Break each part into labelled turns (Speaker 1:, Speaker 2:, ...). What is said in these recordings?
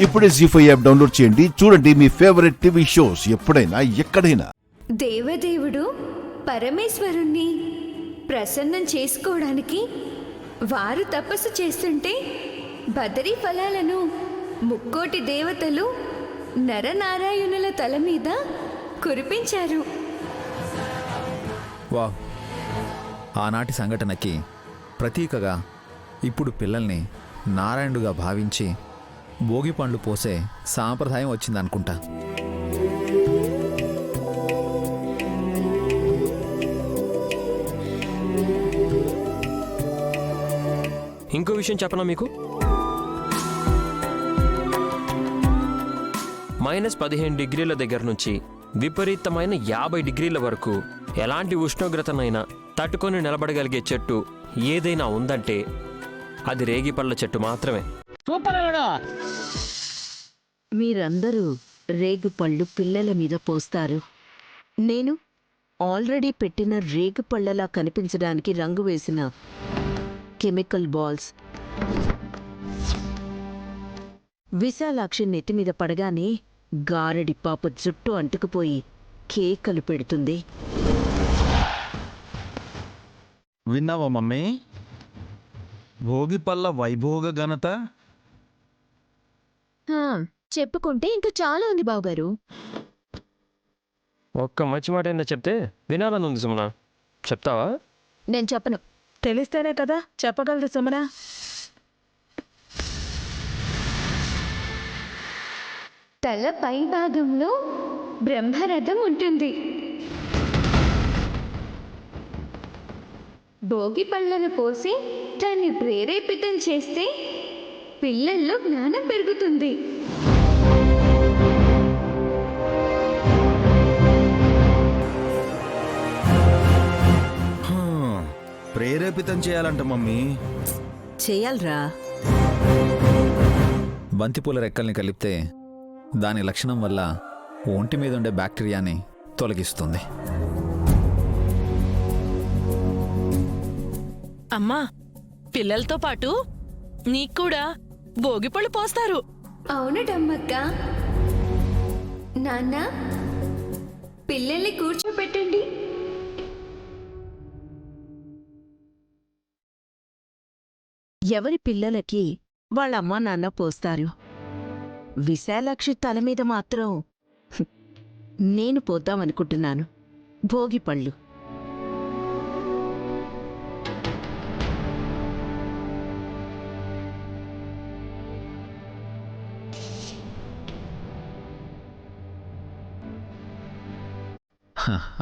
Speaker 1: ఇప్పుడే జీ5 app download చేయండి. చూడండి మీ ఫేవరెట్ టీవీ షోస్ ఎప్పుడైనా ఎక్కడైనా.
Speaker 2: దేవదేవుడు పరమేశ్వరుణ్ణి ప్రసన్నం చేసుకోవడానికి వారు తపస్సు చేస్తుంటే బదరీ ఫలాలను ముక్కోటి దేవతలు నరనారాయణుల తల మీద కురిపించారు.
Speaker 3: వావ్! ఆనాటి సంఘటనకి ప్రతీకగా ఇప్పుడు పిల్లల్ని నారాయణుడుగా భావించి భోగి పండ్లు పోసే సాంప్రదాయం వచ్చిందనుకుంటా.
Speaker 4: ఇంకో విషయం చెప్పనా మీకు? -15 డిగ్రీల దగ్గర నుంచి విపరీతమైన 50 డిగ్రీల వరకు ఎలాంటి ఉష్ణోగ్రతనైనా తట్టుకొని నిలబడగలిగే చెట్టు ఏదైనా ఉందంటే అది రేగిపళ్ళ చెట్టు మాత్రమే.
Speaker 5: మీరందరూ రేగుపళ్ళు పిల్లల మీద పోస్తారు. నేను ఆల్రెడీ పెట్టిన రేగుపళ్ళలా కనిపించడానికి రంగు వేసిన కెమికల్ బాల్స్ విశాలాక్షి నెత్తిమీద పడగానే గారడి పాప జుట్టు అంటుకుపోయి కేకలు పెడుతుంది.
Speaker 6: విన్నావా మమ్మీ? భోగిపల్ల వైభోగ ఘనత
Speaker 7: చెప్పుకుంటే ఇంకా చాలా ఉంది బావగారు.
Speaker 4: ఒక్క మంచి మాట అయినా చెప్తే వినాలని ఉంది సుమన. చెప్తావా?
Speaker 7: నేను చెప్పను.
Speaker 5: తెలిస్తేనే కదా చెప్పగలదు సుమన.
Speaker 2: తల పై భాగంలో బ్రహ్మరథం ఉంటుంది. భోగి పళ్ళను పోసి దాన్ని ప్రేరేపితం చేస్తే పిల్లల్లో జ్ఞానం పెరుగుతుంది.
Speaker 6: ప్రేరేపితం చేయాలంట మమ్మీ.
Speaker 5: చెయ్యాలరా.
Speaker 3: బంతిపూల రెక్కల్ని కలిపితే దాని లక్షణం వల్ల ఒంటి మీద ఉండే బ్యాక్టీరియాని తొలగిస్తుంది.
Speaker 8: అమ్మా, పిల్లలతో పాటు నీకు కూడా భోగిపళ్ళు పోస్తారు.
Speaker 2: అవునటమ్మక్క. నాన్న, పిల్లల్ని కూర్చోపెట్టండి.
Speaker 5: ఎవరి పిల్లలకి వాళ్ళ అమ్మా నాన్న పోస్తారు. విశాలాక్షి తల మీద మాత్రం నేను పోద్దామనుకుంటున్నాను భోగిపళ్ళు.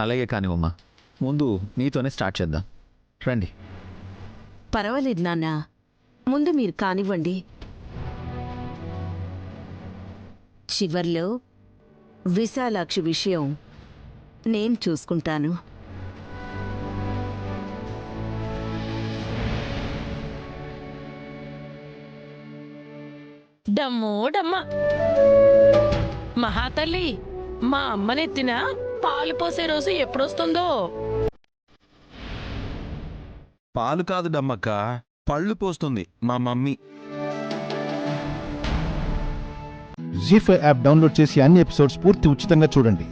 Speaker 3: అలాగే కానివమ్మా, ముందు నీతోనే స్టార్ట్ చేద్దాం. రండి.
Speaker 5: పర్వాలేదు నాన్న, ముందు మీరు కానివ్వండి. చివర్లో విశాలాక్షి విషయం నేను చూసుకుంటాను.
Speaker 8: డమ్మో డమ్మ, మహాతల్లి మా అమ్మనెత్తిన పాలు పోసే రోజు ఎప్పుడొస్తుందో.
Speaker 6: పాలు కాదు డమ్మక్క, పళ్ళు పోస్తుంది మా మమ్మీ.
Speaker 1: జీ5 యాప్ డౌన్లోడ్ చేసి అన్ని ఎపిసోడ్స్ పూర్తి ఉచితంగా చూడండి.